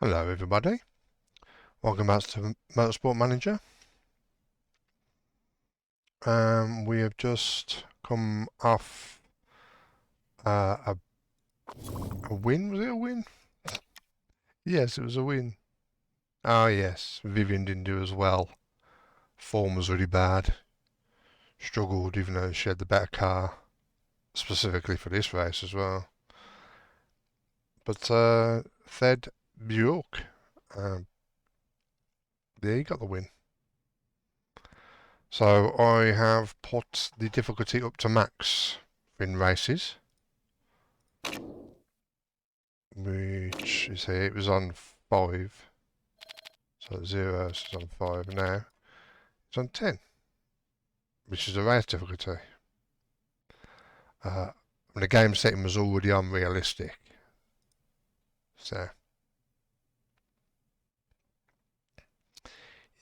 Hello everybody, welcome back to Motorsport Manager. We have just come off a win, was it a win? Yes, it was a win. Oh yes, Vivian didn't do as well. Form was really bad. Struggled even though she had the better car, specifically for this race as well. But Thed Bjork, there he got the win. So I have put the difficulty up to max in races, which is here. It was on 5, so 0 is on 5 now. It's on 10, which is the race difficulty. And the game setting was already on realistic. So,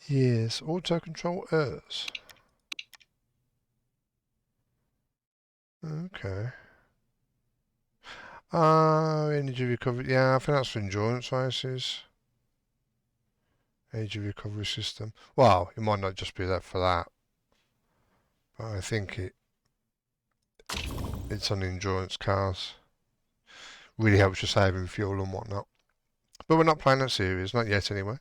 yes, auto control errors. Okay. Energy recovery. Yeah, I think that's for endurance races. Energy recovery system. Well, it might not just be that for that, but I think it's on endurance cars. Really helps you saving fuel and whatnot. But we're not playing that series, not yet anyway.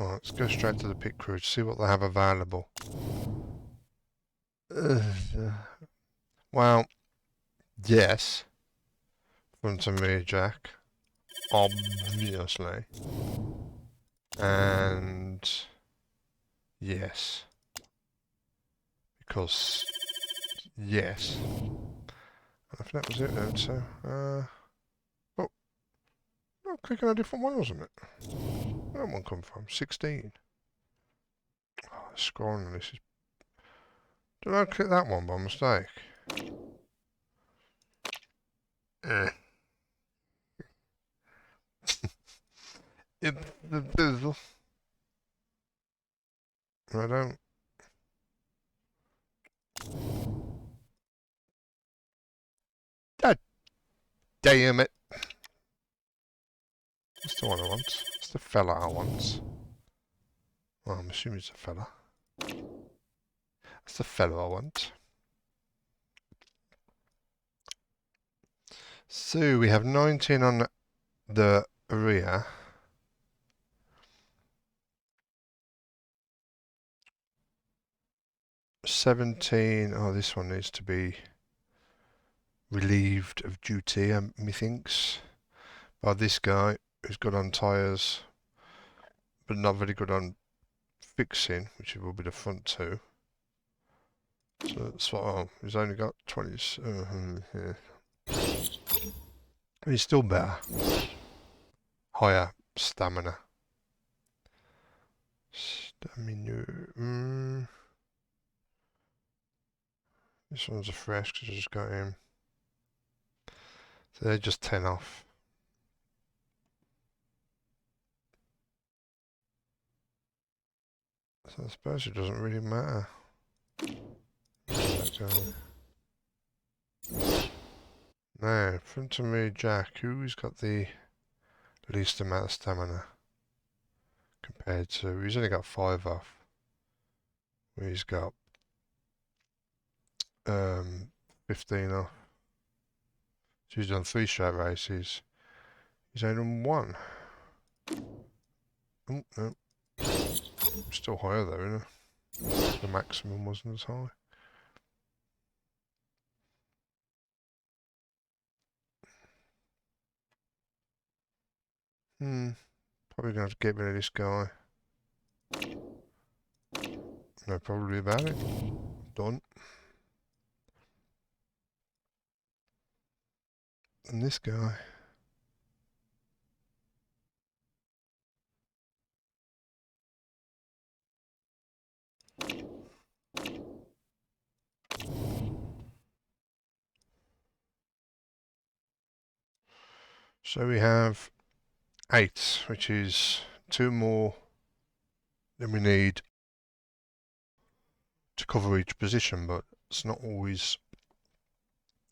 Alright, let's go straight to the pit crew to see what they have available. Well, yes. Front and rear jack. Obviously. And yes. Because yes. I think that was it then, so oh, I'm clicking on a different one, wasn't it? Where did that one come from? 16. Oh, scrolling on this is... Did I click that one by mistake? It's the bizzle. I don't... God damn it. That's the one I want. It's the fella I want. Well, I'm assuming it's a fella. That's the fella I want. So we have 19 on the rear. $17. Oh, this one needs to be relieved of duty, methinks, by this guy who's good on tyres, but not very good on fixing, which will be the front two. So that's what he's only got 20. Yeah. He's still better. Higher stamina. This one's a fresh because I just got him. So they're just 10 off. So I suppose it doesn't really matter. Now, front and rear jack, who's got the least amount of stamina compared to... He's only got 5 off. He's got 15 off. So he's done 3 straight races. He's only done 1. Oh, no. Still higher though, isn't it? The maximum wasn't as high. Probably going to have to get rid of this guy. No problem about it. Done. And this guy. So we have 8, which is 2 more than we need to cover each position, but it's not always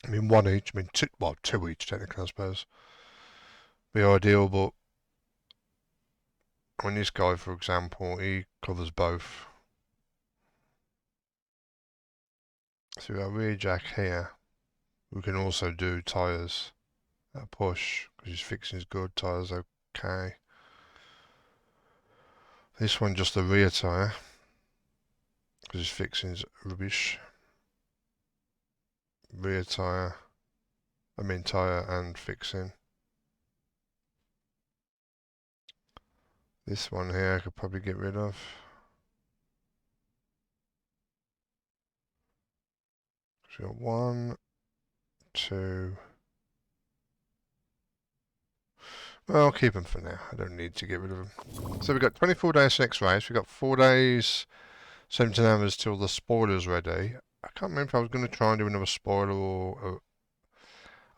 I mean, one each. I mean, two, well, two each technically, I suppose. Be ideal, but when this guy, for example, he covers both. So we've got a rear jack here. We can also do tyres at push because his fixing is good. Tyres okay. This one just the rear tyre because his fixing is rubbish. Rear tyre. I mean tyre and fixing. This one here I could probably get rid of. So we've got 1, 2. Well, I'll keep them for now. I don't need to get rid of them. So we've got 24 days next race. We've got 4 days, 17 hours till the spoiler's ready. I can't remember if I was going to try and do another spoiler or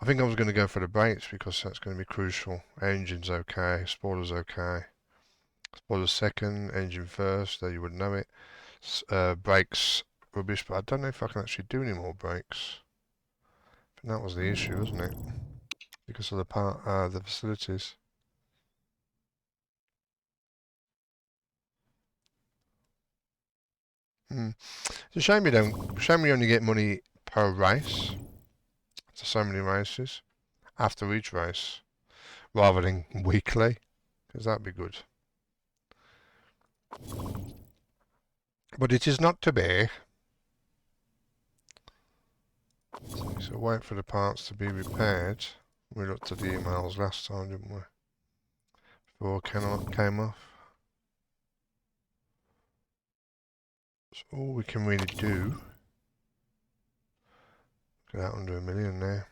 I think I was going to go for the brakes because that's going to be crucial. Engine's okay, spoiler's okay. Spoiler's second, engine first, though you wouldn't know it. Brakes rubbish, but I don't know if I can actually do any more brakes. I think that was the issue, wasn't it? Because of the facilities. It's a shame you only get money per race. So many races after each race, rather than weekly, because that'd be good. But it is not to be. So wait for the parts to be repaired. We looked at the emails last time, didn't we? Before came off. So all we can really do. Get out under $1 million now.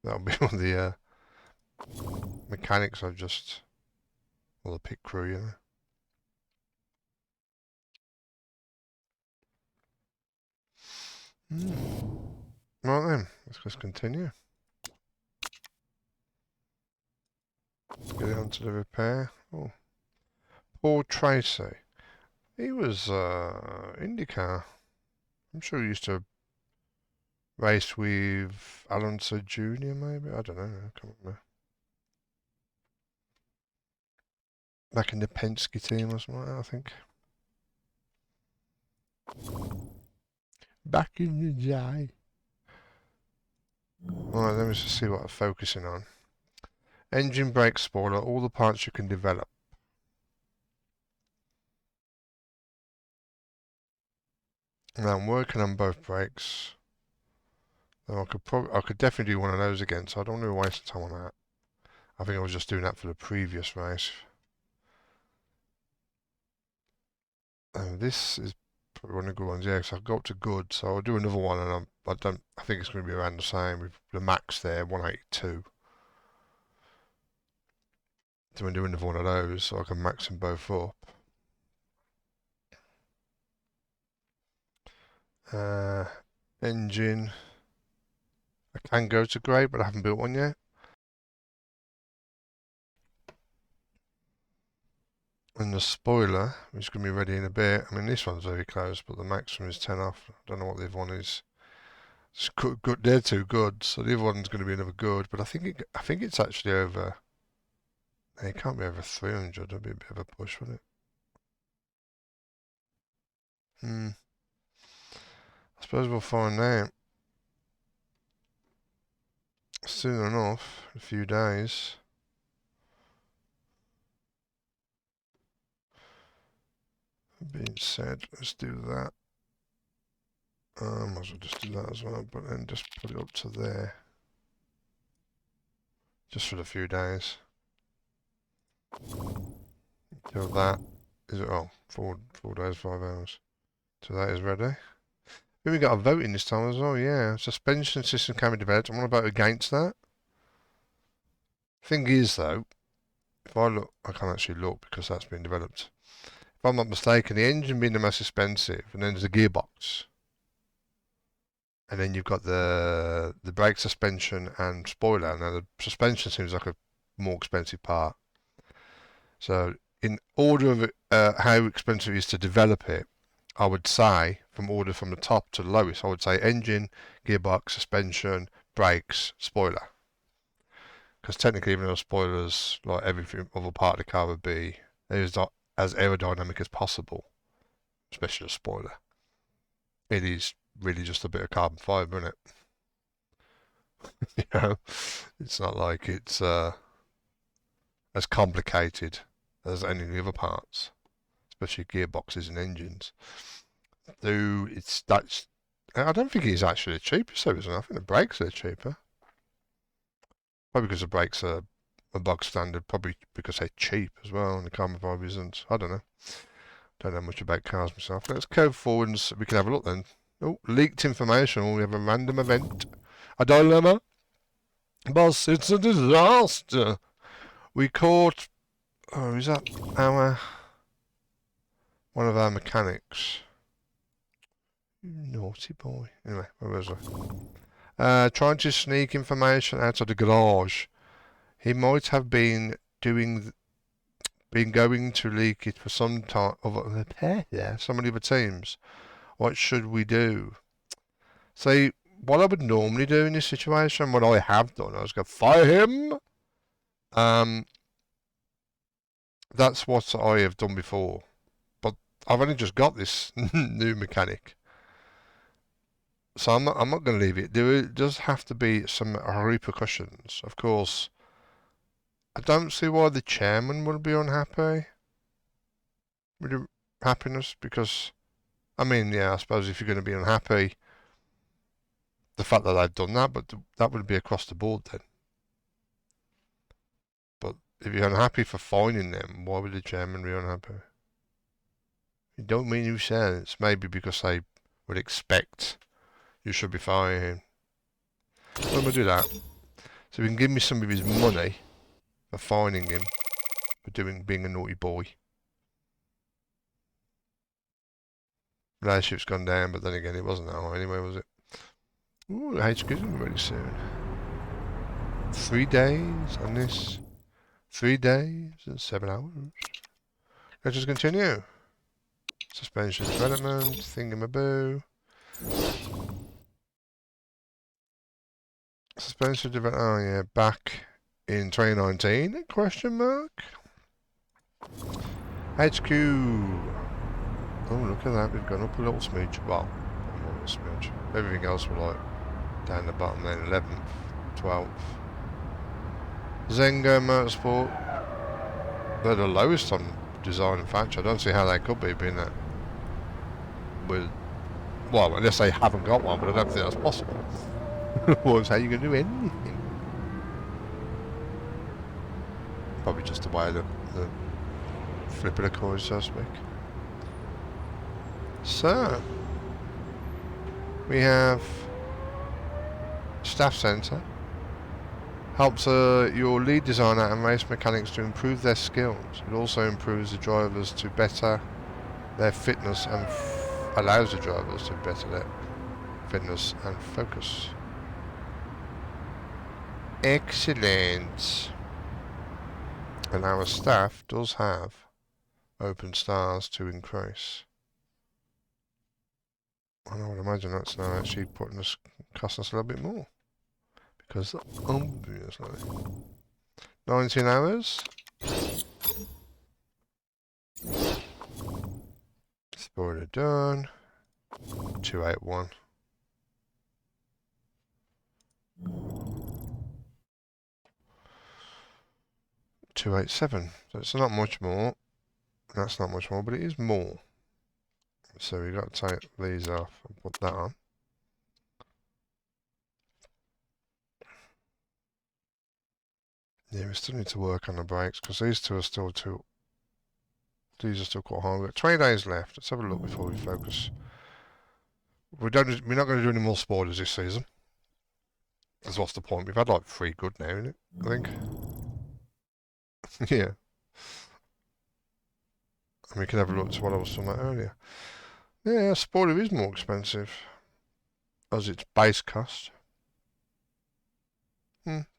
That'll be all the mechanics I've just, or the pit crew, you know. Right then, let's just continue. Let's get it onto the repair. Oh, Paul Tracy. He was IndyCar. I'm sure he used to race with Alonso Jr. maybe. I don't know. I can't remember. Back in the Penske team or something like that, I think. Back in the day. Alright, let me just see what I'm focusing on. Engine, brake, spoiler, all the parts you can develop. Now I'm working on both brakes. Now I could definitely do one of those again, so I don't want to waste time on that. I think I was just doing that for the previous race. This is probably one of the good ones, yeah, because I've got to good, so I'll do another one, and I think it's going to be around the same with the max there, 182. So I'm doing another one of those, so I can max them both up. Engine. I can go to grey, but I haven't built one yet. And the spoiler, which is going to be ready in a bit. I mean, this one's very close, but the maximum is 10 off. I don't know what the other one is. It's good. They're too good, so the other one's going to be another good. But I think it's actually over. It can't be over 300. That'd be a bit of a push, wouldn't it? I suppose we'll find out soon enough. A few days. Being said, let's do that. Might as well just do that as well, but then just put it up to there. Just for the few days. Till that is it? Oh, 4 days, 5 hours. So that is ready. Then we got a voting this time as well. Yeah, suspension system can be developed. I want to vote against that. Thing is though, if I look, I can't actually look because that's been developed. If I'm not mistaken, the engine being the most expensive, and then there's a gearbox, and then you've got the brake suspension and spoiler. Now the suspension seems like a more expensive part. So in order of how expensive it is to develop it, I would say, from order from the top to the lowest, I would say engine, gearbox, suspension, brakes, spoiler. Because technically, even though spoilers, like every other part of the car would be, it is not as aerodynamic as possible, especially a spoiler. It is really just a bit of carbon fibre, isn't it? You know, it's not like it's as complicated as any of the other parts, especially gearboxes and engines. Though I don't think it's actually cheaper, so isn't it? I think the brakes are cheaper. Probably because the brakes are a bog standard, probably because they're cheap as well, and the carbon fibre isn't. I don't know. Don't know much about cars myself. Let's go forward and we can have a look then. Oh, leaked information. We have a random event. A dilemma. Boss, it's a disaster. We caught... Oh, is that our... one of our mechanics? Naughty boy. Anyway, where was I? Trying to sneak information out of the garage. He might have been going to leak it for some time of some of the other teams. What should we do? See, what I would normally do in this situation, what I have done, I was going to fire him. That's what I have done before. But I've only just got this new mechanic. So I'm not going to leave it. There does have to be some repercussions. Of course, I don't see why the chairman would be unhappy with the happiness, because, I mean, yeah, I suppose if you're going to be unhappy, the fact that they've done that, but that would be across the board then. But if you're unhappy for fining them, why would the chairman be unhappy? It don't make any sense. Maybe because they would expect you should be firing him. So I'm going to do that. So he can give me some of his money for fining him for being a naughty boy. Relationship's gone down, but then again, it wasn't that high anyway, was it? Ooh, the HQ's going to be ready soon. 3 days on this. 3 days and 7 hours. Let's just continue. Suspension development, thingamaboo. Suspension development, oh yeah, back in 2019, question mark? HQ. Oh, look at that, we've gone up a little smidge. Well, not a little smidge. Everything else was like down the bottom then, 11th, 12th. Zengo Motorsport. They're the lowest on design and factory. I don't see how they could be, being that with, well, unless they haven't got one, but I don't think that's possible. Otherwise, how are you going to do anything? Probably just the way the flip of the coin, so to speak. So, we have staff centre. Helps your lead designer and race mechanics to improve their skills. It also improves the drivers to better their fitness and allows the drivers to better their fitness and focus. Excellent. And our staff does have open stars to increase. I would imagine that's now actually putting us, costing us a little bit more. Because obviously 19 hours. Spoiler done. 281. $287. So it's not much more. That's not much more, but it is more. So we've got to take these off and put that on. Yeah, we still need to work on the brakes because these two are still too. These are still quite high. We've got 20 days left. Let's have a look before we focus. We're not going to do any more spoilers this season. Because what's the point? We've had like 3 good now, isn't it? I think. Yeah. And we can have a look to what I was talking about earlier. Yeah, spoiler is more expensive as its base cost.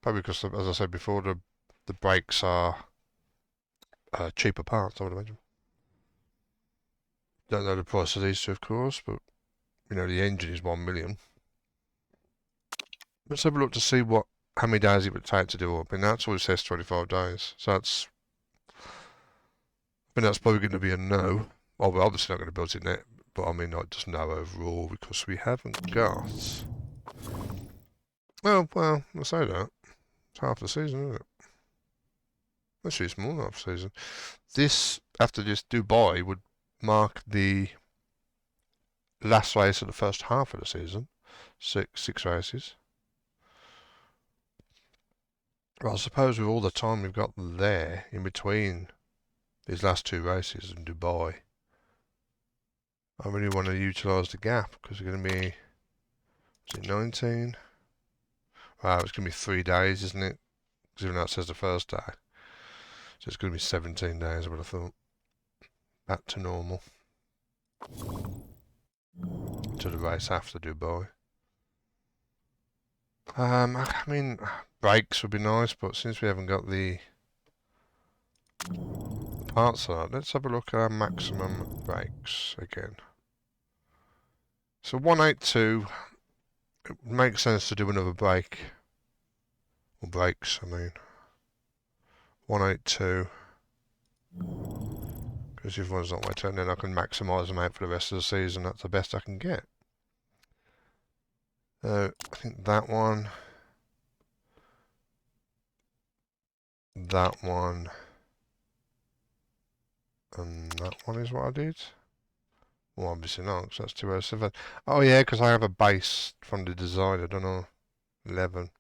Probably because, as I said before, the brakes are cheaper parts, I would imagine. Don't know the price of these two, of course, but you know the engine is 1 million. Let's have a look to see how many days it would take to do up. And that's all it says 25 days. So that's, I mean, that's probably going to be a no. Well, we're obviously not going to build it net, but I mean, not just no overall because we haven't got. Well, I say that. It's half the season, isn't it? Actually, it's more than half the season. This, after this Dubai, would mark the last race of the first half of the season. Six races. Well, I suppose with all the time we've got there in between these last two races in Dubai, I really want to utilise the gap because it's going to be, is it 19? Wow, it's going to be 3 days, isn't it? Because even though it says the first day. So it's going to be 17 days, I would have thought. Back to normal. To the race after Dubai. I mean, brakes would be nice, but since we haven't got the parts for that, let's have a look at our maximum brakes again. So 182, it makes sense to do another brake. Or brakes, I mean. 182. Because if one's not my turn, then I can maximise them out for the rest of the season. That's the best I can get. I think that one. That one. And that one is what I did. Well, obviously not, because that's 207. Oh yeah, because I have a base from the design, I don't know. 11.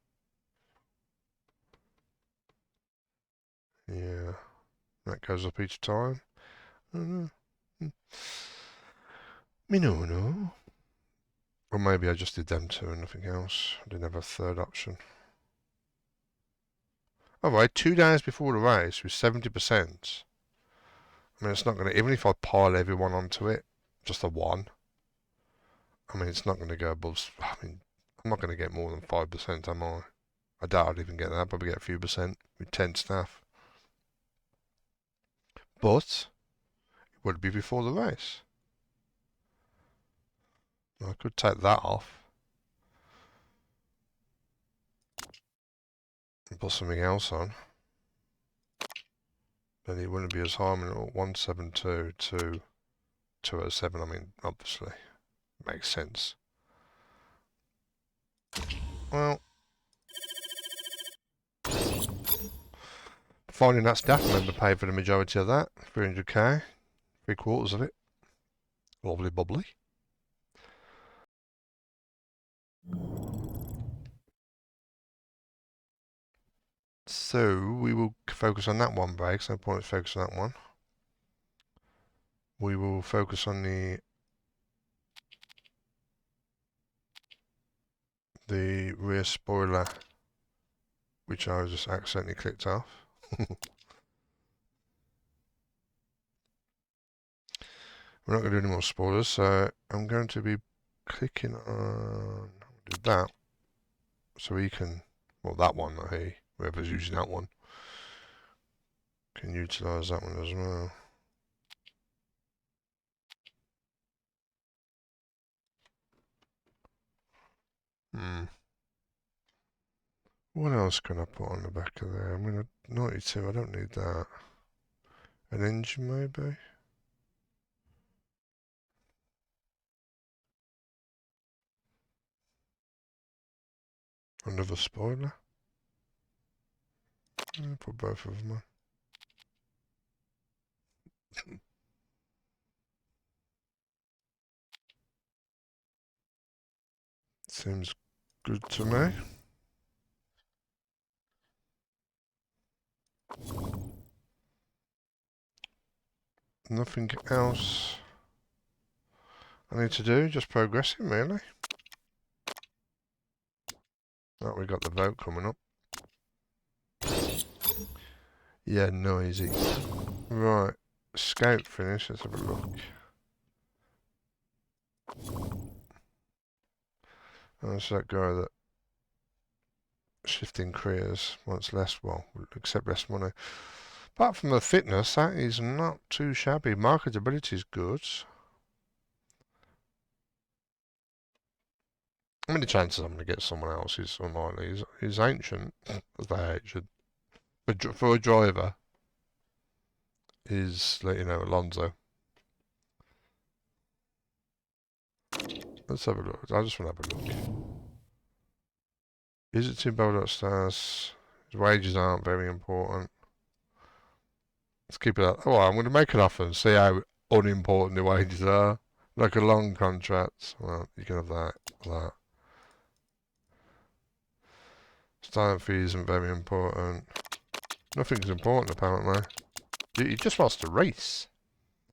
Yeah. That goes up each time. I don't know. Me no. Or maybe I just did them two and nothing else. I didn't have a third option. Alright, 2 days before the race with 70%. I mean, it's not going to, even if I pile everyone onto it, just a 1. I mean, it's not going to go above, I mean, I'm not going to get more than 5%, am I? I doubt I'd even get that, probably get a few percent with 10 staff. But, it would be before the race. I could take that off. And put something else on. Then it wouldn't be as high. I mean, 172 to 207, I mean, obviously, makes sense. Well, finding that staff member paid for the majority of that, 300k, 3/4 of it. Lovely bubbly. So, we will focus on that one brake, so no point in focusing on that one. We will focus on the rear spoiler, which I just accidentally clicked off. We're not going to do any more spoilers, so I'm going to be clicking on do that, so he can, well, that one, not he, whoever's using that one, can utilise that one as well. What else can I put on the back of there? I mean, 92, I don't need that. An engine, maybe? Another spoiler? I'll put both of them on. Seems good to me. Nothing else I need to do, just progressing really. Oh, we got the vote coming up. Yeah, noisy. Right, scout finish, let's have a look. Oh, it's that guy that shifting careers wants less, well, accept less money. Apart from the fitness, that is not too shabby. Marketability is good. I mean, the chances I'm going to get someone else is unlikely. He's ancient, as they ancient. For a driver, is, you know, Alonso. Let's have a look. I just want to have a look. Is it too bold upstairs? His wages aren't very important. Let's keep it up. Oh, I'm going to make an offer and see how unimportant the wages are. Like a long contract. Well, you can have that. Starting fee isn't very important. Nothing's important, apparently. He just wants to race.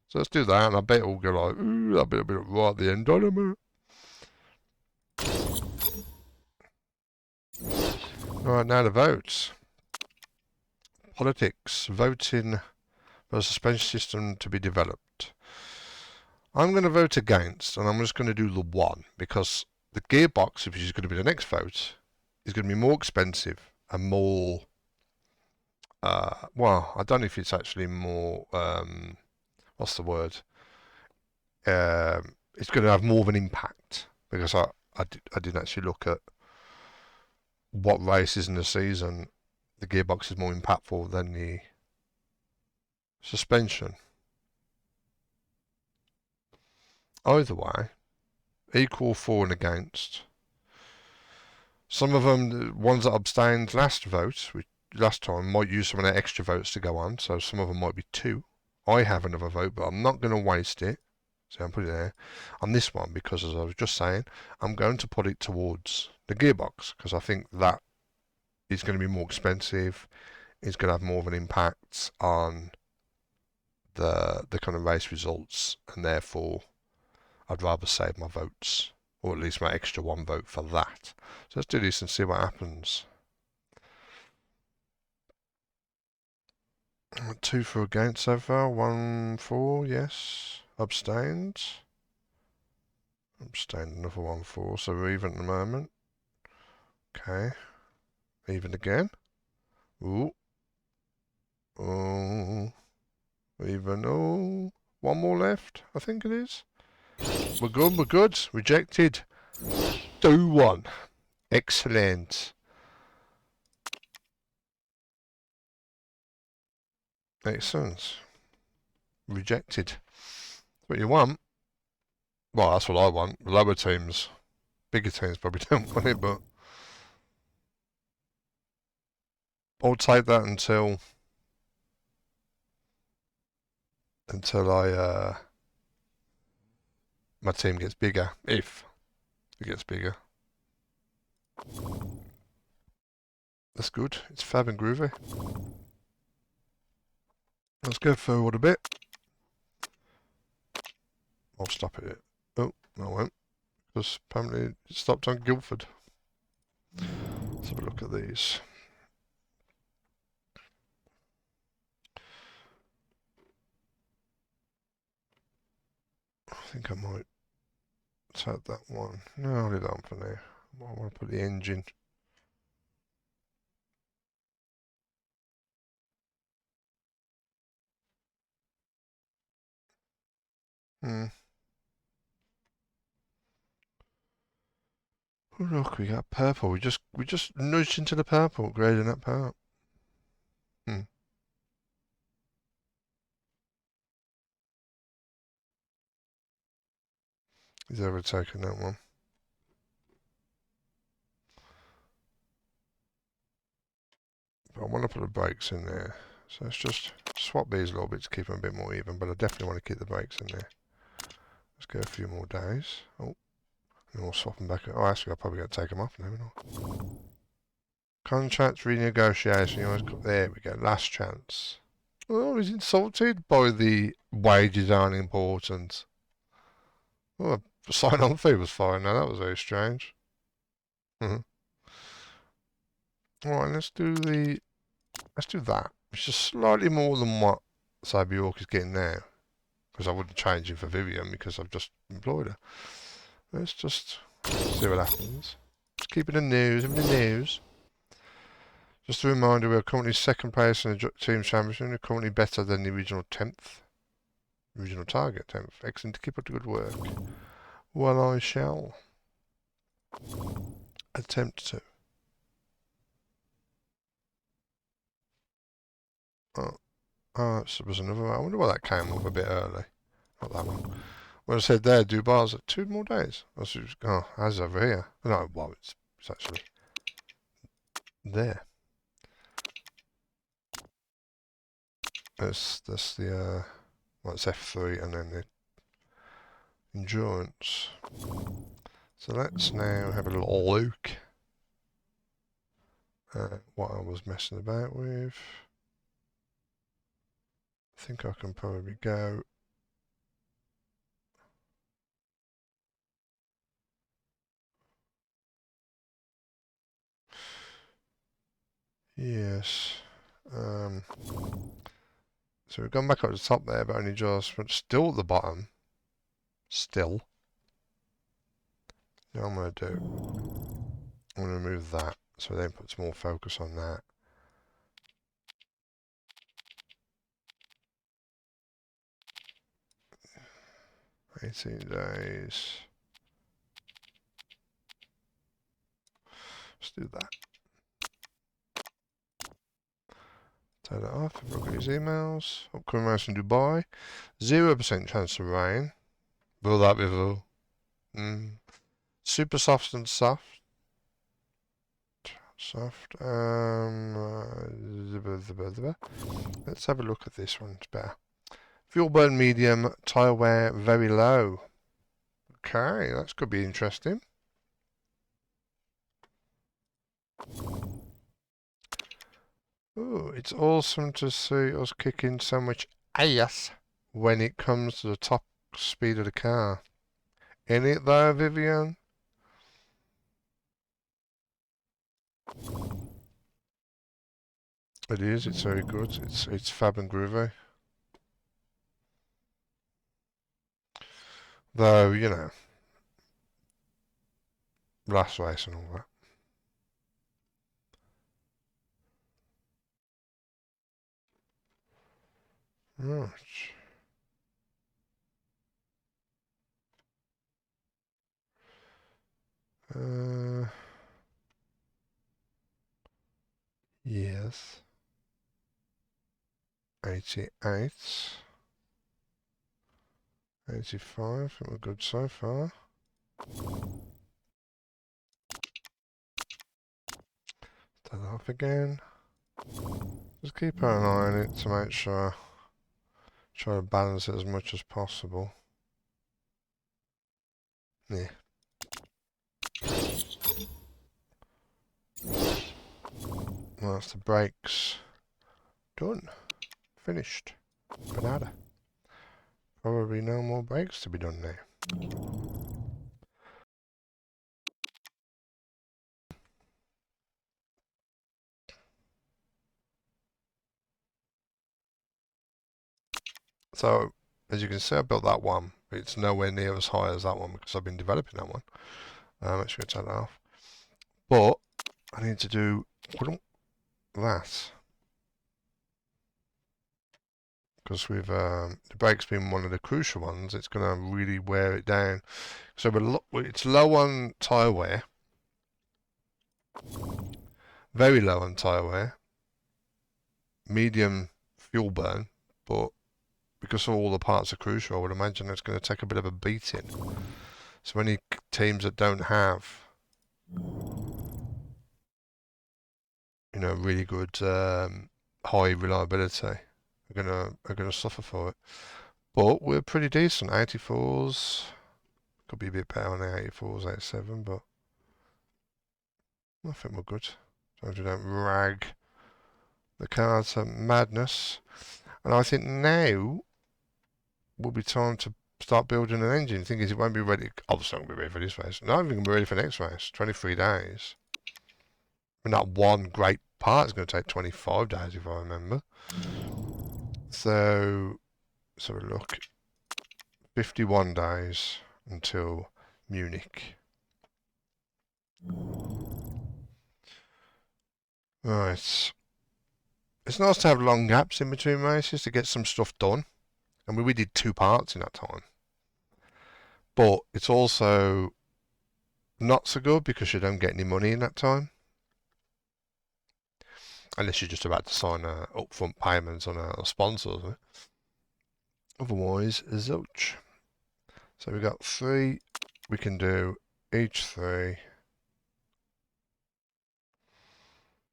So let's do that, and I bet it'll go like, ooh, that'll be a bit right at the end, don't it? Right, now the votes. Politics. Voting for a suspension system to be developed. I'm going to vote against, and I'm just going to do the 1, because the gearbox, which is going to be the next vote, is going to be more expensive and more... well, I don't know if it's actually more... what's the word? It's going to have more of an impact, because I didn't actually look at what races in the season the gearbox is more impactful than the suspension. Either way, equal for and against. Some of them, the ones that abstained last time, might use some of their extra votes to go on, so some of them might be 2. I have another vote, but I'm not going to waste it. So I'm putting it there on this one because, as I was just saying, I'm going to put it towards the gearbox because I think that is going to be more expensive. It's going to have more of an impact on the kind of race results, and therefore I'd rather save my votes, or at least my extra 1 vote for that. So let's do this and see what happens. 2 for against so far, 1 for, yes. Abstained. Abstained, another 1 for, so we're even at the moment. Okay. Even again. Ooh. Oh. Even, oh. 1 more left, I think it is. We're good. Rejected. 2-1. Excellent. Excellent. Rejected. What you want? Well, that's what I want. Lower teams. Bigger teams probably don't want it, but I'll take that until I my team gets bigger, if it gets bigger. That's good. It's fab and groovy. Let's go forward a bit. I'll stop it. Oh, no, I won't. Because apparently it stopped on Guildford. Let's have a look at these. I think I might take that one. No, I'll leave that one for now. I want to put the engine. Oh, look, we got purple. We just nudged into the purple, grading that part. He's overtaken that one. But I want to put the brakes in there. So let's just swap these a little bit to keep them a bit more even, but I definitely want to keep the brakes in there. Let's go a few more days. Oh, and we'll swap them back. Oh, actually, I'll probably got to take them off now. Contract renegotiation. There we go. Last chance. Oh, he's insulted by the wages aren't important. Oh, the sign-on fee was fine. Now that was very strange. Alright, let's do that. It's just slightly more than what Cyber York is getting now. Because I wouldn't change it for Vivian because I've just employed her. Let's just see what happens. Just keep it in the news. Just a reminder, we're currently 2nd place in the team championship. We're currently better than the original 10th. Original target 10th. Excellent. Keep up the good work. Well, I shall. Attempt to. Oh, there was another one. I wonder why that came up a bit early. Not that one. When I said there, do bars at 2 more days. Oh, as over here. No, well, it's actually there. That's the, well, it's F3 and then the endurance. So let's now have a little look at what I was messing about with. I think I can probably go. Yes. So we've gone back up to the top there, but only just, but still at the bottom. Still. Now I'm going to do, I'm going to remove that, so then puts more focus on that. 18 days. Let's do that. Turn that off. Look at his emails. Upcoming race in Dubai. 0% chance of rain. Will that be full? Super soft and soft. Soft. Let's have a look at this one. It's better. Fuel burn medium. Tyre wear very low. Okay, that's could be interesting. Ooh, it's awesome to see us kicking so much ass when it comes to the top speed of the car. Ain't it though, Vivian? It is, it's very good. It's fab and groovy. Though, you know, last race and all that. Right. Yes. 88. 85, I think we're good so far. Turn it off again. Just keep an eye on it to make sure. Try to balance it as much as possible. Yeah. Well, that's the brakes. Done. Finished. Banana. Probably no more brakes to be done now. So, as you can see, I built that one. It's nowhere near as high as that one because I've been developing that one. I'm actually going to take that off. But, I need to do that. Because with the brakes being one of the crucial ones, it's going to really wear it down. So it's low on tyre wear. Very low on tyre wear. Medium fuel burn, but because all the parts are crucial, I would imagine it's going to take a bit of a beating. So any teams that don't have, you know, really good high reliability are gonna suffer for it. But we're pretty decent. 84s could be a bit better on the 84s, 87, but I think we're good. As long as we don't rag the car to madness. And I think now will be time to start building an engine. The thing is, it won't be ready. Obviously, it won't be ready for this race. Not even going to be ready for next race. 23 days. And that one great part is going to take 25 days, if I remember. So, let's have a look. 51 days until Munich. Right. It's nice to have long gaps in between races to get some stuff done. I mean, we did 2 parts in that time. But it's also not so good because you don't get any money in that time. Unless you're just about to sign a upfront payment on a sponsor or something. Otherwise, zilch. So we've got 3. We can do each 3.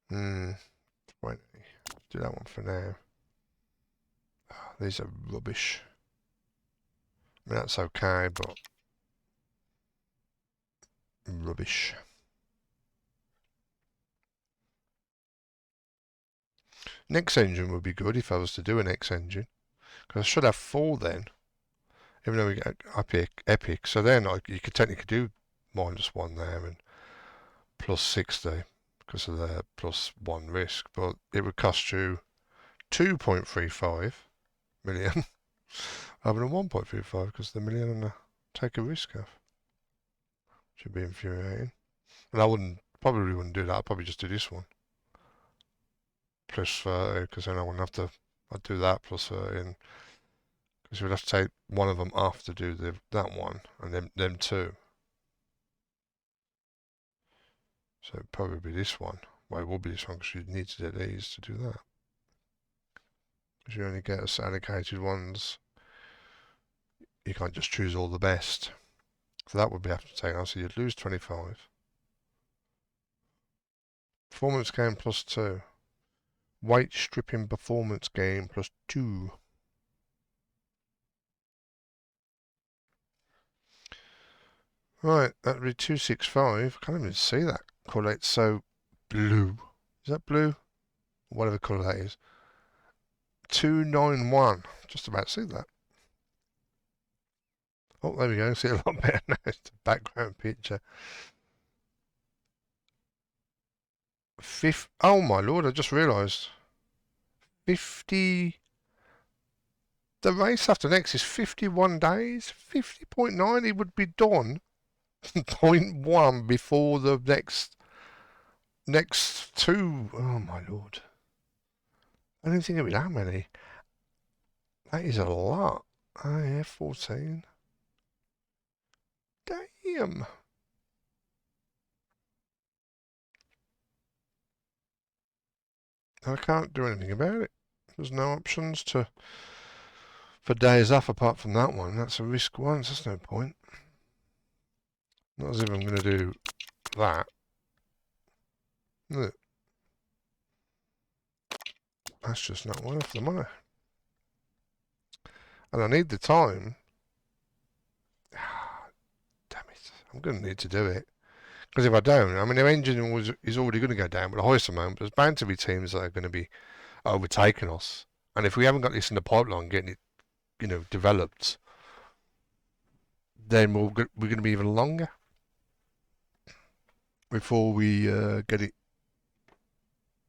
20. Do that one for now. These are rubbish. I mean, that's okay, but rubbish. Next engine would be good if I was to do an X engine. Because I should have 4 then. Even though we get epic. So then you could technically do -1 there and plus 60 because of the +1 risk. But it would cost you 2.35 million rather than 1.35 because the million and the take a risk off. Should be infuriating. And I probably wouldn't do that. I'd probably just do this one. Plus 30 because then I wouldn't have to, I'd do that plus 30 because we'd have to take one of them off to do that one and them 2. So it'd probably be this one. Well, it will be this one because you'd need to do these to do that. Because you only get us allocated ones. You can't just choose all the best. So that would be after taking off. So you'd lose 25. Performance gain +2. Weight stripping performance gain +2. Right, that would be 265. I can't even see that colour. It's so blue. Is that blue? Whatever colour that is. 291. Just about to see that. Oh, there we go. See it a lot better now. It's the background picture. Oh my lord! I just realised. 50. The race after next is 51 days. 50.9. It would be done. 0.1 before the next 2. Oh my lord! I don't think it'd be that many. That is a lot. Oh yeah, 14. Damn. I can't do anything about it. There's no options for days off apart from that one. That's a risk once. There's no point. Not as if I'm going to do that. Look. That's just not worth the money. And I need the time. Damn it. I'm going to need to do it. Because if I don't, I mean, the engine is already going to go down with the highest amount, but there's bound to be teams that are going to be overtaking us. And if we haven't got this in the pipeline, getting it, developed, then we're going to be even longer before we get it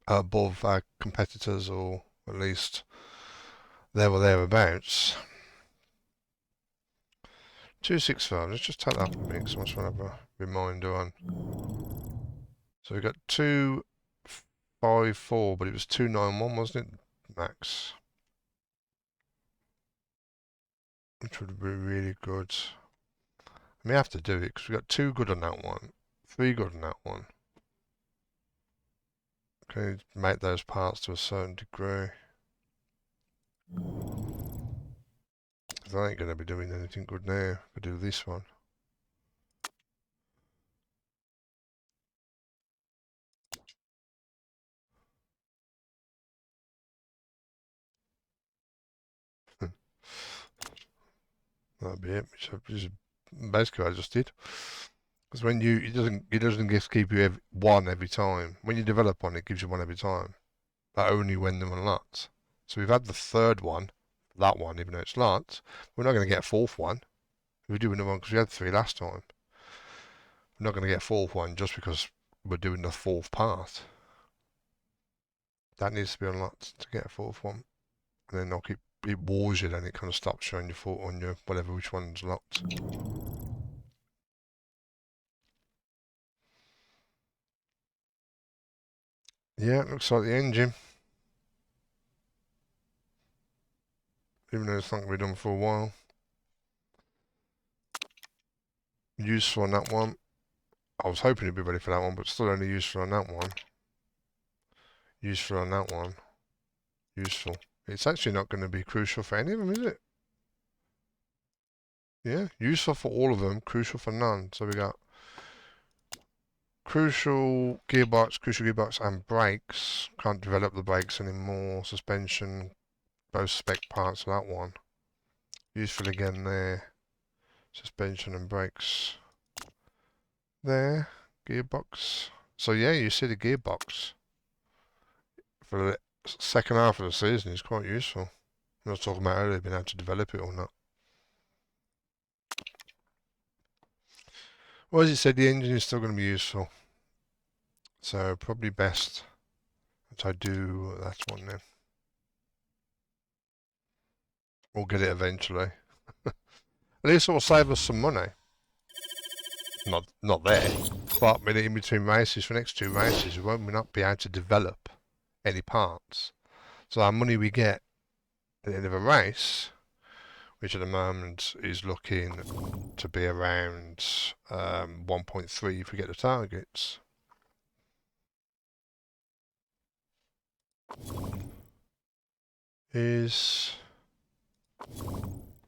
above our competitors, or at least there or thereabouts. 265. Let's just take that up a minute because I just want to have a reminder on. So we got 254, but it was 291, wasn't it, max? Which would be really good. I may have to do it because we got 2 good on that one, 3 good on that one. Can you make those parts to a certain degree? Because I ain't going to be doing anything good now if I do this one. That'll be it. Which is basically what I just did. Because when it doesn't just keep you one every time. When you develop one, it gives you one every time. But only when they're unlocked. So we've had the 3rd one, that one, even though it's locked. We're not going to get a 4th one. We're doing the one because we had 3 last time. We're not going to get a 4th one just because we're doing the 4th part. That needs to be unlocked to get a 4th one. And then it wars you, then it kind of stops showing your foot on your whatever which one's locked. Yeah, it looks like the engine. Even though it's not going to be done for a while. Useful on that one. I was hoping it'd be ready for that one, but still only useful on that one. Useful on that one. Useful. It's actually not going to be crucial for any of them, is it? Yeah, useful for all of them, crucial for none. So we got crucial gearbox, and brakes. Can't develop the brakes anymore. Suspension, both spec parts of that one. Useful again there. Suspension and brakes. There. Gearbox. So yeah, you see the gearbox. For the second half of the season is quite useful. I was talking about earlier being able to develop it or not. Well, as you said, the engine is still going to be useful. So probably best that I do that one then. We'll get it eventually. At least it will save us some money. Not there. But in between races, for the next 2 races, we won't not be able to develop any parts. So our money we get at the end of a race, which at the moment is looking to be around 1.3 if we get the targets.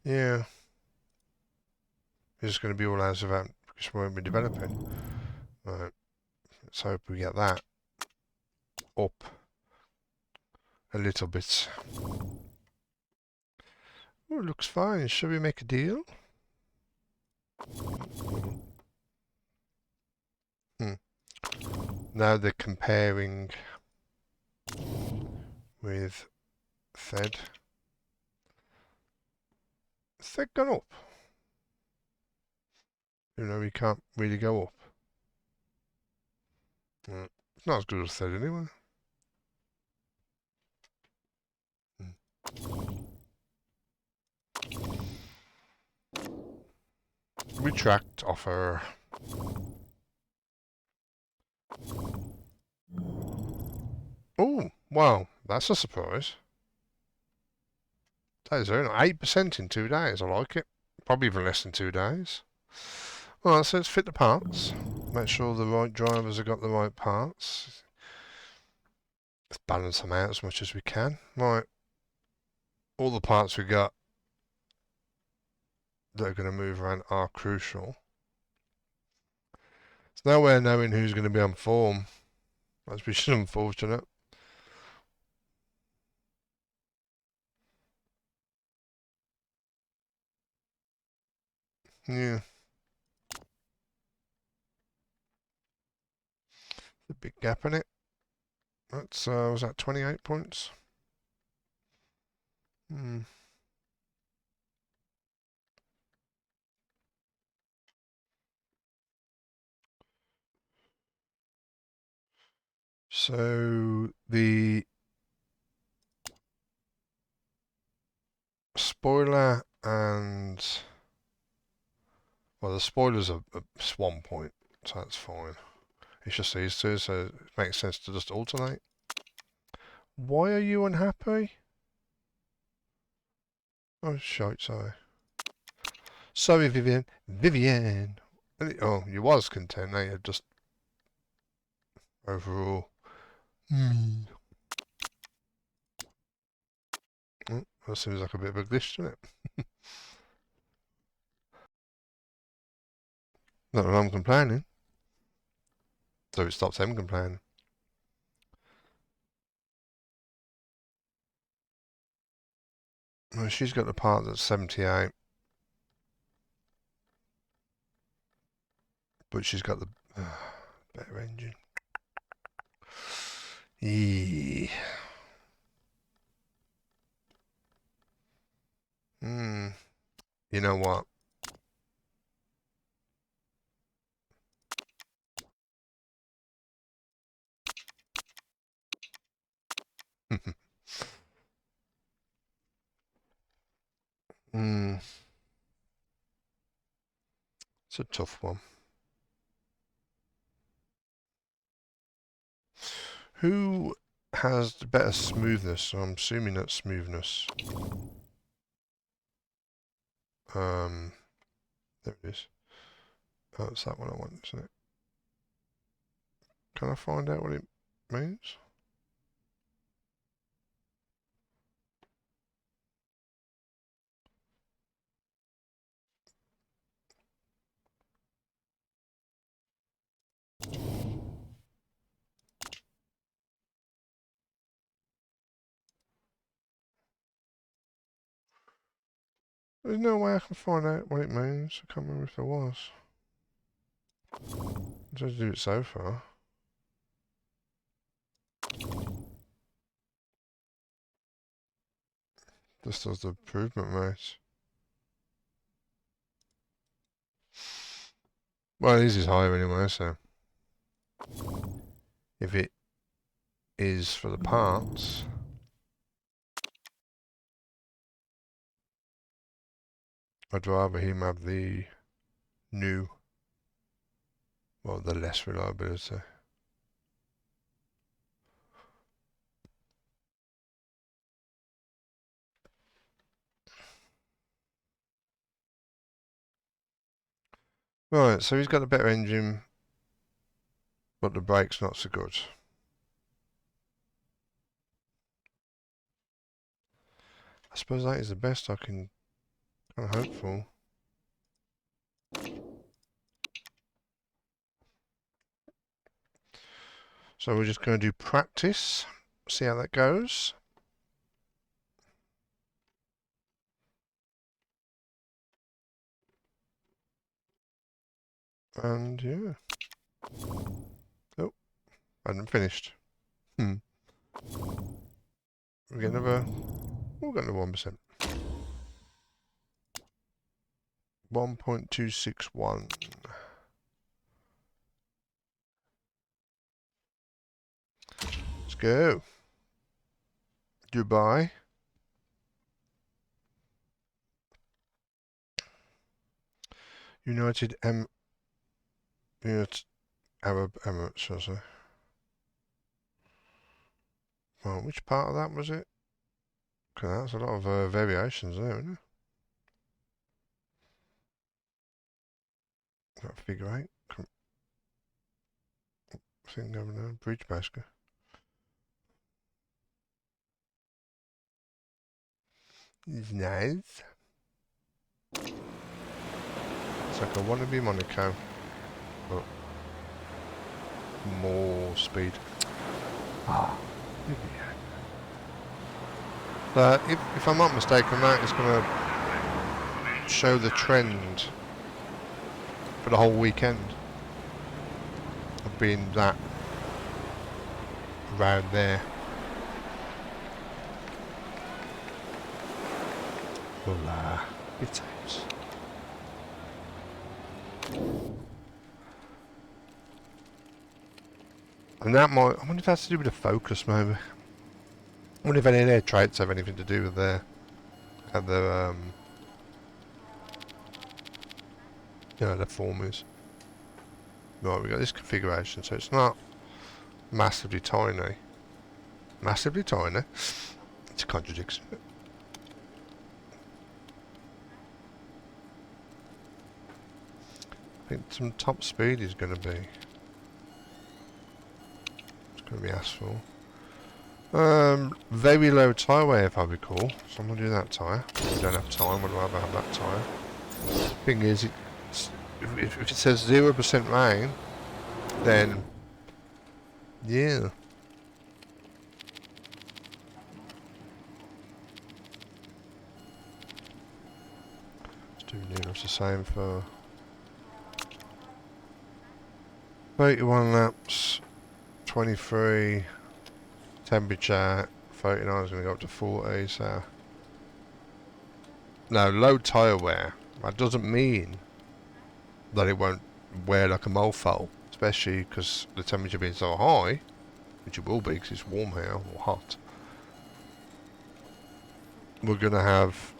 Yeah, it's going to be all ours without, because we won't be developing. Right, let's hope we get that up a little bit. Oh, it looks fine. Shall we make a deal? Now they're comparing with Fed. Fed gone up? You know, we can't really go up. It's not as good as Fed anyway. Retract offer. Oh, wow, that's a surprise. That is only 8% in 2 days. I like it. Probably even less than 2 days. Well, so let's fit the parts. Make sure the right drivers have got the right parts. Let's balance them out as much as we can. Right. All the parts we got that are going to move around are crucial. It's nowhere knowing who's going to be on form. That's which is unfortunate. Yeah. The big gap in it. That's, was that 28 points? Hmm. So the spoiler and, well, the spoilers are 1 point, so that's fine. It's just these two, so it makes sense to just alternate. Why are you unhappy? Oh, shite, sorry. Sorry, Vivian. Vivian! Oh, you was content, now you're just overall. Oh, that seems like a bit of a glitch, doesn't it? Not that I'm complaining. So it stops them complaining. Well, she's got the part that's 78. But she's got the better engine. You know what? It's a tough one. Who has the better smoothness? So I'm assuming that's smoothness. There it is. Oh, it's that one I want, isn't it? Can I find out what it means? There's no way I can find out what it means. I can't remember if there was. Just do it so far. This does the improvement rates. Well, this is higher anyway, so if it is for the parts, I'd rather him have the new, well, the less reliability. Right, so he's got a better engine, but the brake's not so good. I suppose that is the best I can kind of hope for. So we're just going to do practice, see how that goes. And yeah. Oh, I hadn't finished. We're getting another. We'll get another 1%. 1.261. Let's go. Dubai. United Arab Emirates, shall I say. Well, which part of that was it? Because that's a lot of variations there, isn't it? That figure 8. Thing over there, bridge basket. It's nice. It's like a wannabe Monaco, but more speed. If I'm not mistaken, that is going to show the trend for the whole weekend of being that around there. Hola, it's out. And that might, I wonder if that's to do with the focus, maybe. I wonder if any of their traits have anything to do with their their form is. Right, we got this configuration, so it's not massively tiny. Massively tiny. It's a contradiction. I think some top speed is going to be. It's going to be asked for. Very low tyre wear, if I recall. So I'm going to do that tyre. We don't have time, I'd rather have that tyre. Thing is, if it says 0% rain, then yeah. Let's do nearly the same for 31 laps, 23, temperature, 39 is going to go up to 40, so... No, low tyre wear. That doesn't mean that it won't wear like a mofo, especially because the temperature being so high, which it will be because it's warm here, or hot. We're going to have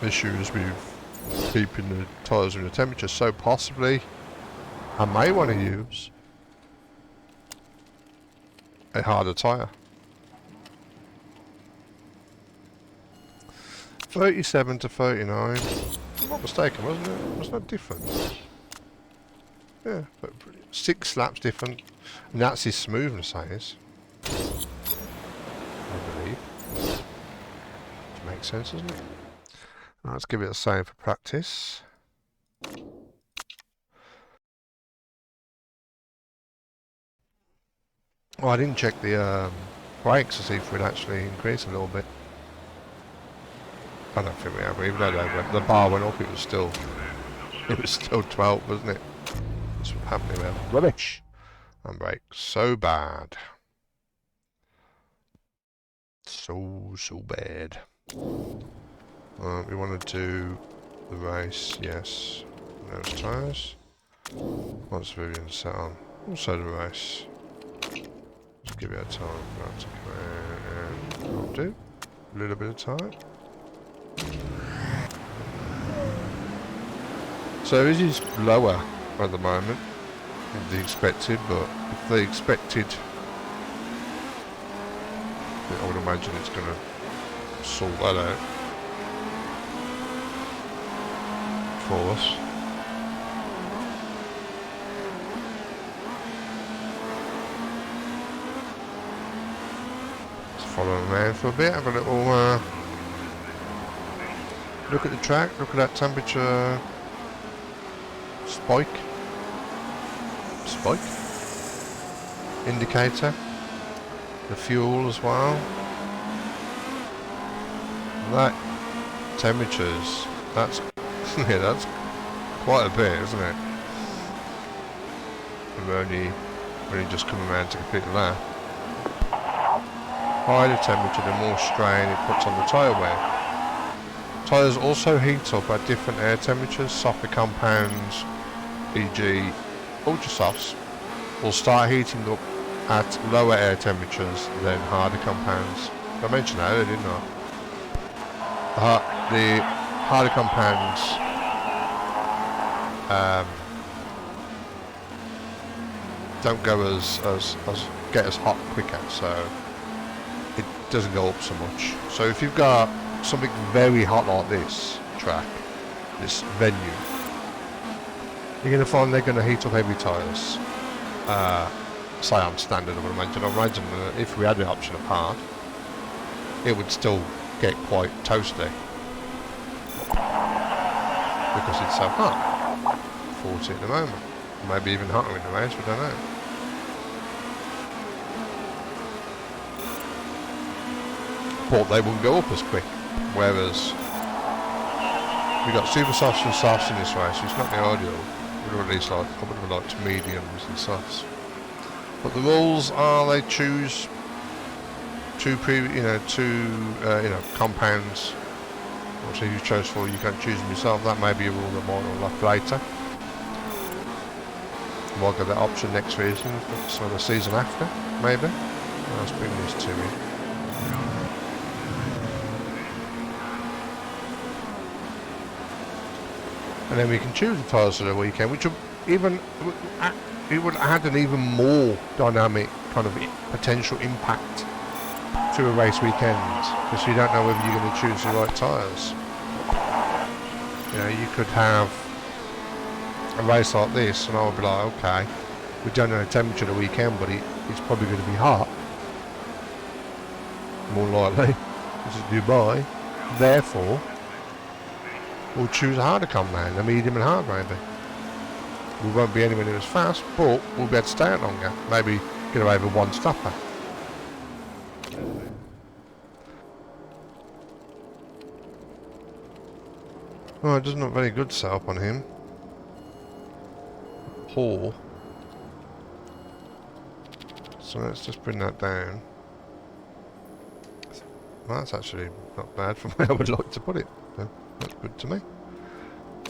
issues with keeping the tyres in the temperature, so possibly I may want to use a harder tyre. 37 to 39. I'm not mistaken, wasn't it? It was not different. Yeah, but 6 laps different. And that's his smoothness, that is. I believe. Which makes sense, doesn't it? Right, let's give it a save for practice. Oh, I didn't check the brakes to see if we'd actually increase a little bit. I don't think we have, even though the bar went up, it was still 12, wasn't it? That's what's happening there. Rubbish! And brakes, so bad. So bad. We want to do the race, yes. Those tyres. What's Vivian set on? Also the race. Let's give it a time. Right, and I'll do. A little bit of time. So this is lower at the moment than the expected, but if they expected, I would imagine it's going to sort that out for us. Let's follow them around for a bit, have a little look at the track, look at that temperature spike indicator, the fuel as well. That temperatures, that's yeah, that's quite a bit, isn't it? And we're only just coming around to complete the lap. Higher the temperature, the more strain it puts on the tyre wear. Tyres also heat up at different air temperatures. Softer compounds, e.g. ultra softs, will start heating up at lower air temperatures than harder compounds. I mentioned that earlier, didn't I? The harder compounds don't go get as hot quicker, so it doesn't go up so much. So if you've got something very hot like this track, this venue, you're going to find they're going to heat up heavy tyres. Say on standard, I would imagine. I imagine that if we had the option of hard, it would still get quite toasty because it's so hot. 40 at the moment, maybe even hotter in the race, we don't know. But they wouldn't go up as quick, whereas we've got super softs and softs in this race, so it's not the ideal. We'd have at least I would have liked mediums and softs. But the rules are they choose two compounds. Obviously, you chose for, you can choose them yourself. That may be a rule that might unlock later. We'll get that option next season, so the season after, maybe. Let's bring this to me. And then we can choose the tyres for the weekend, which it would add an even more dynamic kind of potential impact to a race weekend, because you don't know whether you're going to choose the right tyres. You know, you could have a race like this, and I would be like, okay, we don't know the temperature of the weekend, but it's probably going to be hot, more likely. This is Dubai, therefore we'll choose a harder compound, a medium and hard maybe. We won't be anywhere near as fast, but we'll be able to stay out longer. Maybe get away with one stopper. Oh, it doesn't look very good setup on him. Poor. So let's just bring that down. Well, that's actually not bad from where I would like to put it. So that's good to me.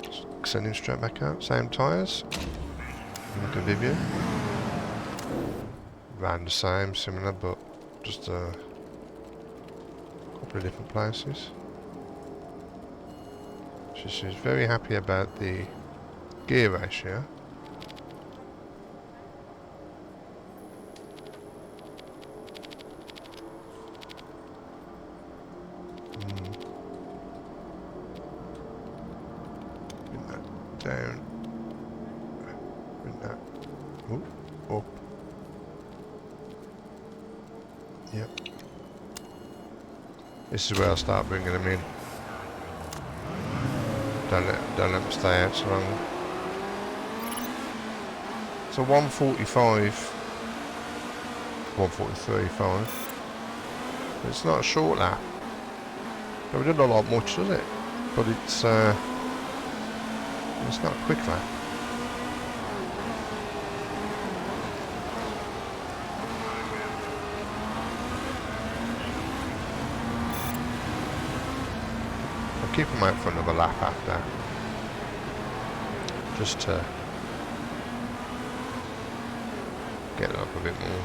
Just send him straight back out. Same tyres. Look at Vivian. Ran the same, similar, but just a couple of different places. She's very happy about the gear ratio. Bring that down. Bring that Yep. This is where I'll start bringing them in. Don't let them stay out so long. So 145, 143.5. It's not a short lap. It doesn't look like much, does it? But it's not a quick lap. I'll keep them out for another lap after, just to get up a bit more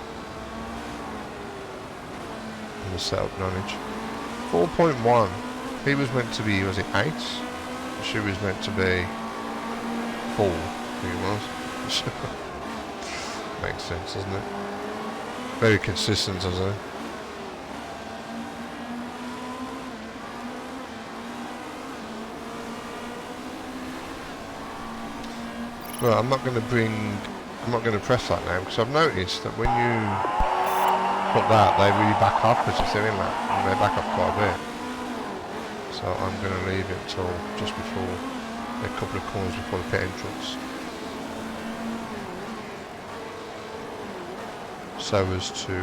in the setup knowledge. 4.1. He was meant to be, was it 8? She was meant to be 4. He was. Makes sense, doesn't it? Very consistent, doesn't it? Well, I'm not going to press that now, because I've noticed that when you put that, they really back off as you're doing that, and they back off quite a bit. So I'm going to leave it until just before a couple of corners before the pit entrance, so as to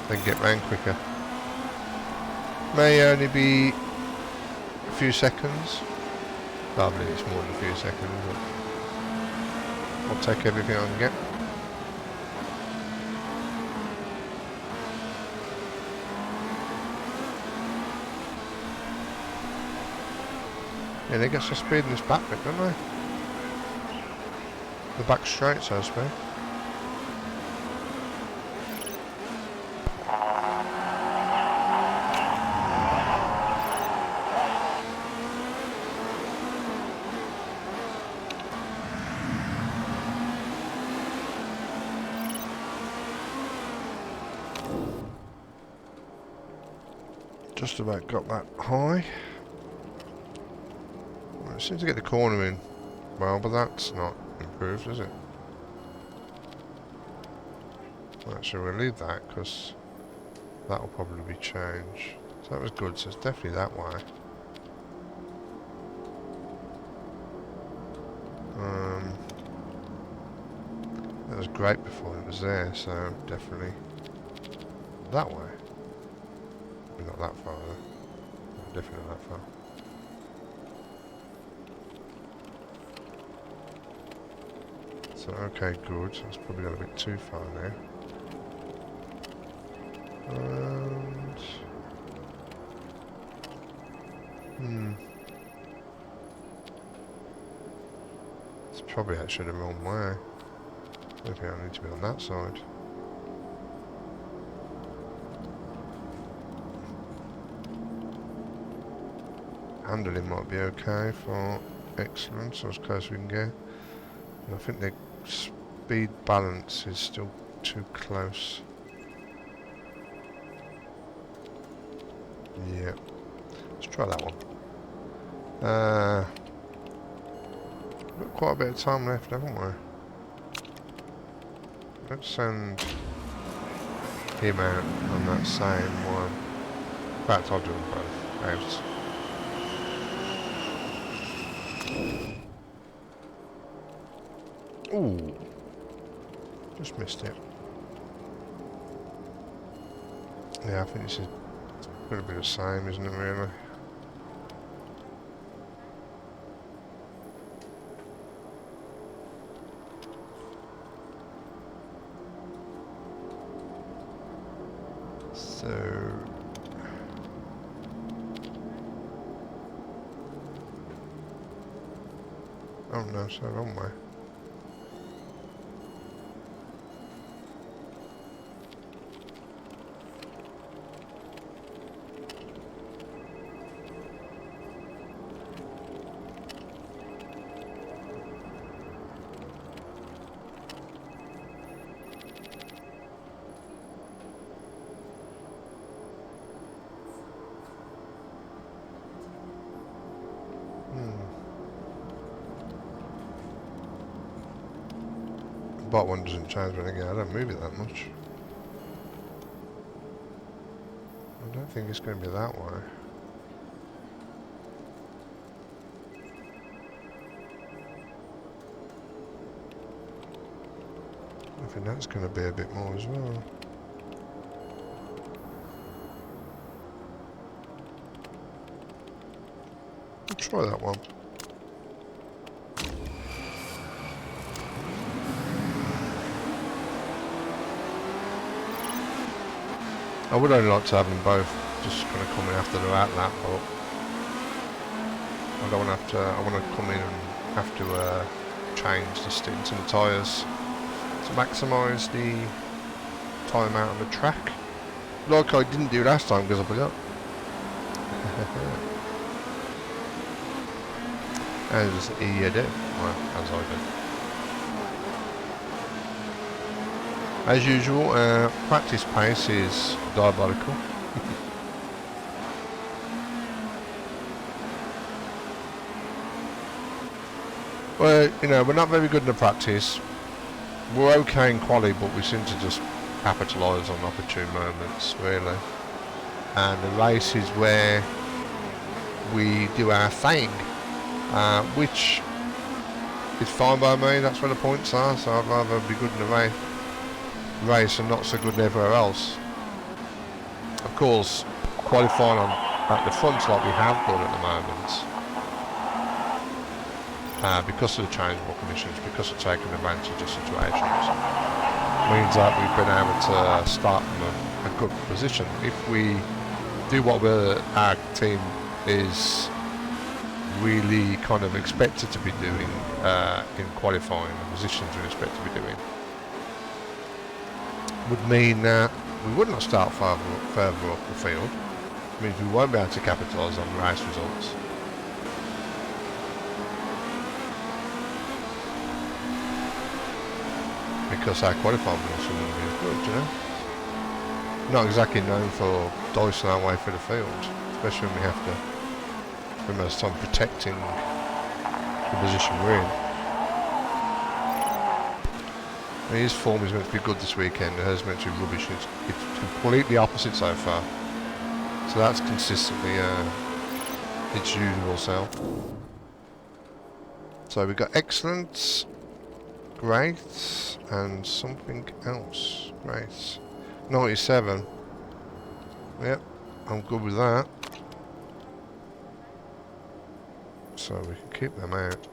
then get round quicker. May only be a few seconds. Probably it's more than a few seconds, but I'll take everything I can get. Yeah, they get some speed in this back bit, don't they? The back straight, so to speak. Just about got that high. Well, it seems to get the corner in well, but that's not improved, is it? Actually, we'll leave that because that will probably be changed. So that was good, so it's definitely that way. That was great before it was there, so definitely that way. Not that far though. Definitely not that far. So okay, good. So it's probably got a bit too far now. And it's probably actually the wrong way. Maybe I need to be on that side. Handling might be okay for excellence, or as close as we can get. And I think the speed balance is still too close. Yeah, let's try that one. We've got quite a bit of time left, haven't we? Let's send him out on that same one. In fact, I'll do them both out. Ooh, just missed it. Yeah, I think this is a little bit the same, isn't it, really? So... oh no, so wrong way. Bot one doesn't change anything, I don't move it that much. I don't think it's going to be that way. I think that's going to be a bit more as well. We'll try that one. I would only like to have them both just kind of coming after they're at that, but I don't want to have to. I want to come in and have to change the stints and the tyres to maximise the time out on the track, like I didn't do last time because I forgot. As you do, well, as I do. As usual, practice pace is diabolical. Well, you know, we're not very good in the practice. We're okay in quali, but we seem to just capitalise on opportune moments, really. And the race is where we do our thing, which is fine by me. That's where the points are, so I'd rather be good in the race and not so good everywhere else. Of course, qualifying at the front like we have done at the moment, because of the changeable conditions, because of taking advantage of situations, means that we've been able to start from a good position. If we do what our team is really kind of expected to be doing in qualifying, the positions we expect to be doing, would mean that we would not start further up the field. It means we won't be able to capitalise on race results. Because our qualifying position wouldn't be as good, you know? Not exactly known for dicing our way through the field, especially when we have to spend most time protecting the position we're in. I mean, his form is meant to be good this weekend, hers is meant to be rubbish. It's completely opposite so far. So that's consistently its usual self. So we've got excellent, great, and something else. Great. 97. Yep, I'm good with that. So we can keep them out.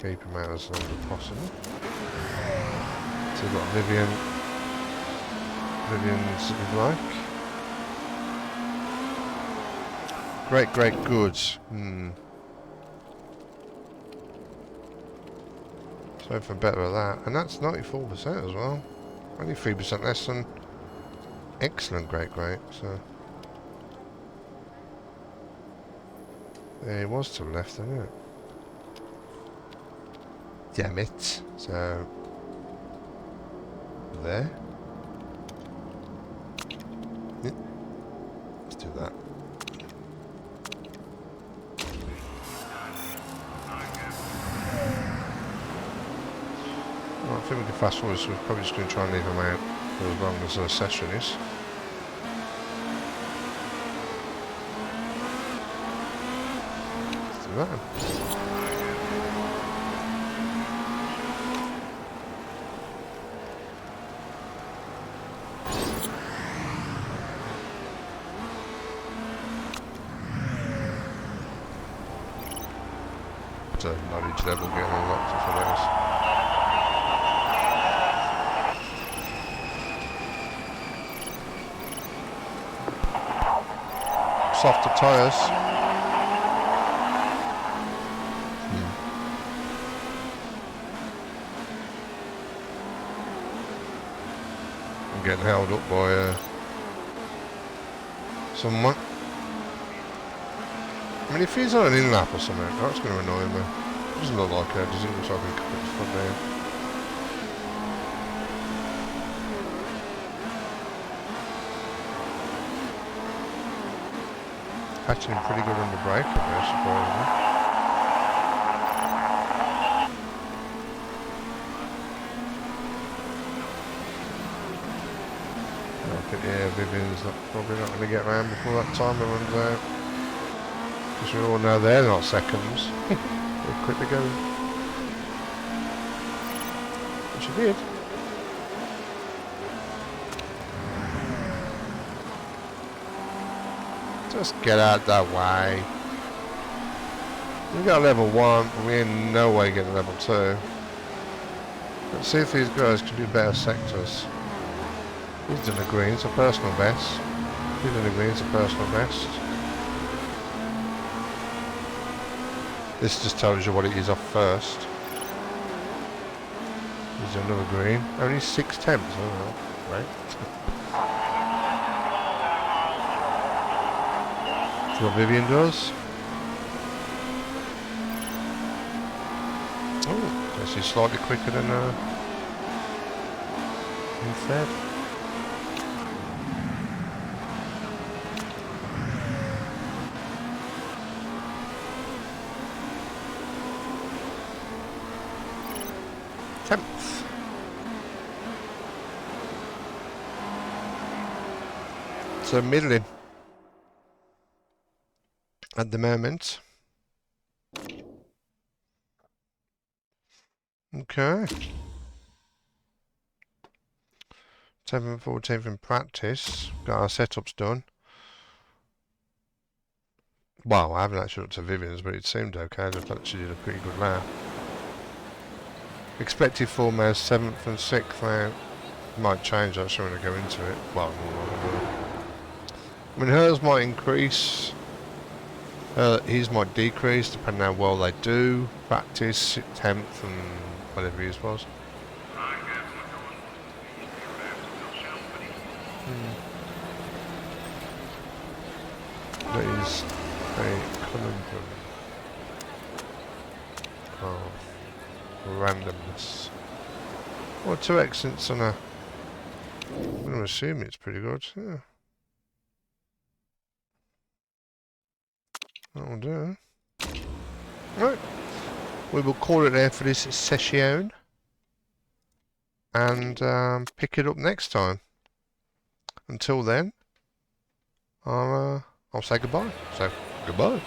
Keep them out as long as possible. So we've got Vivian's if you like. Great, great, good. So for better of that. And that's 94% as well. Only 3% less than excellent, great, great. So there it was to the left, isn't it? Damn it. So there. Yeah. Let's do that. Well, I think we can fast forward, so we're probably just going to try and leave them out for as long as the session is. Let's do that. So knowledge level getting unlocked for those. Softer tyres. I'm getting held up by someone. I mean, if he's on an in-lap or something, that's going to annoy me. It doesn't look like it, does it? Looks like we can put his foot down. Catching him pretty good on the brake, I guess, surprisingly. I think, yeah, Vivian's probably not going to get around before that timer runs out. Because we all know they're not seconds. They're quick to go. But she did. Just get out that way. We got level 1, but we in no way getting level 2. Let's see if these guys can do better sectors. He's done a green, it's a personal best. He's done a green, it's a personal best. This just tells you what it is off first. Here's another green. Only 6 temps. Oh, right. That's what Vivian does. Oh, she's slightly quicker than Fred. Tenth. So middling at the moment. Okay. 7th and 14th in practice. Got our setups done. Well, I haven't actually looked at Vivian's, but it seemed okay. I thought she did a pretty good lap. Expected form as 7th and 6th now. Might change actually when I go into it. Well, I mean, hers might increase. His might decrease depending on how well they do. Practice, 10th and whatever his was. That is a conundrum of randomness. Well, 2 accidents on a... I'm going to assume it's pretty good, yeah. That'll do. Right. We will call it there for this session. And pick it up next time. Until then, I'll say goodbye. So, goodbye.